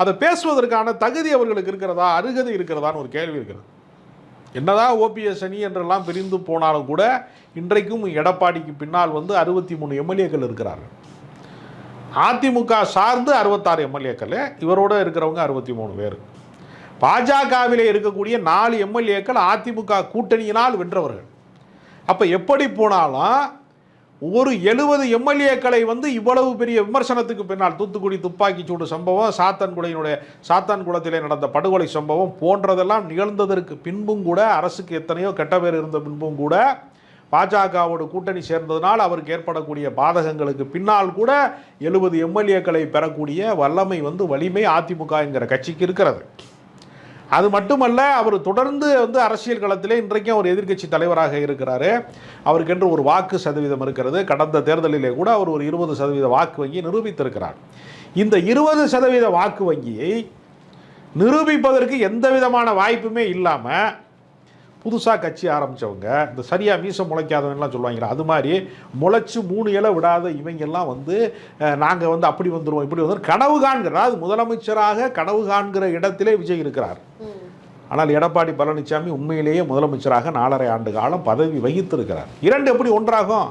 அதை பேசுவதற்கான தகுதி அவர்களுக்கு இருக்கிறதா, அருகதை இருக்கிறதான்னு ஒரு கேள்வி இருக்கிறது. என்னதான் ஓபிஎஸ் அணி என்றெல்லாம் பிரிந்து போனாலும் கூட இன்றைக்கும் எடப்பாடிக்கு பின்னால் 63 எம்எல்ஏக்கள் இருக்கிறார்கள். அதிமுக சார்ந்து 66 எம்எல்ஏக்கள், இவரோட இருக்கிறவங்க 63 பேர். பாஜகவிலே இருக்கக்கூடிய 4 எம்எல்ஏக்கள் அதிமுக கூட்டணியினால் வென்றவர்கள். அப்போ எப்படி போனாலும் ஒரு 70 எம்எல்ஏக்களை இவ்வளவு பெரிய விமர்சனத்துக்கு பின்னால் தூத்துக்குடி துப்பாக்கி சூடு சம்பவம், சாத்தான்குளத்திலே நடந்த படுகொலை சம்பவம் போன்றதெல்லாம் நிகழ்ந்ததற்கு பின்பும் கூட, அரசுக்கு எத்தனையோ கெட்ட பேர் இருந்த பின்பும் கூட, பாஜகவோடு கூட்டணி சேர்ந்ததனால் அவருக்கு ஏற்படக்கூடிய பாதகங்களுக்கு பின்னால் கூட 70 எம்எல்ஏக்களை பெறக்கூடிய வல்லமை வலிமை அதிமுக என்கிற கட்சிக்கு இருக்கிறது. அது மட்டுமல்ல, அவர் தொடர்ந்து அரசியல் களத்திலே இன்றைக்கும் அவர் எதிர்க்கட்சி தலைவராக இருக்கிறாரு. அவருக்கென்று ஒரு வாக்கு சதவீதம் இருக்கிறது. கடந்த தேர்தலிலே கூட அவர் ஒரு 20% வாக்கு வங்கி நிரூபித்திருக்கிறார். இந்த 20% வாக்கு வங்கியை நிரூபிப்பதற்கு எந்த விதமான வாய்ப்புமே இல்லாமல் புதுசாக கட்சி ஆரம்பித்தவங்க, இந்த சரியாக மீசம் முளைக்காதவங்கலாம் சொல்லுவாங்களா, அது மாதிரி முளைச்சி 3 இலை விடாத இவங்கெல்லாம் நாங்கள் அப்படி வந்துடுவோம் இப்படி வந்துடும் கனவு காண்கிறார். அது முதலமைச்சராக கனவு காண்கிற இடத்திலே விஜய் இருக்கிறார். ஆனால் எடப்பாடி பழனிசாமி உண்மையிலேயே முதலமைச்சராக 4.5 ஆண்டு காலம் பதவி வகித்திருக்கிறார். இரண்டு எப்படி ஒன்றாகும்?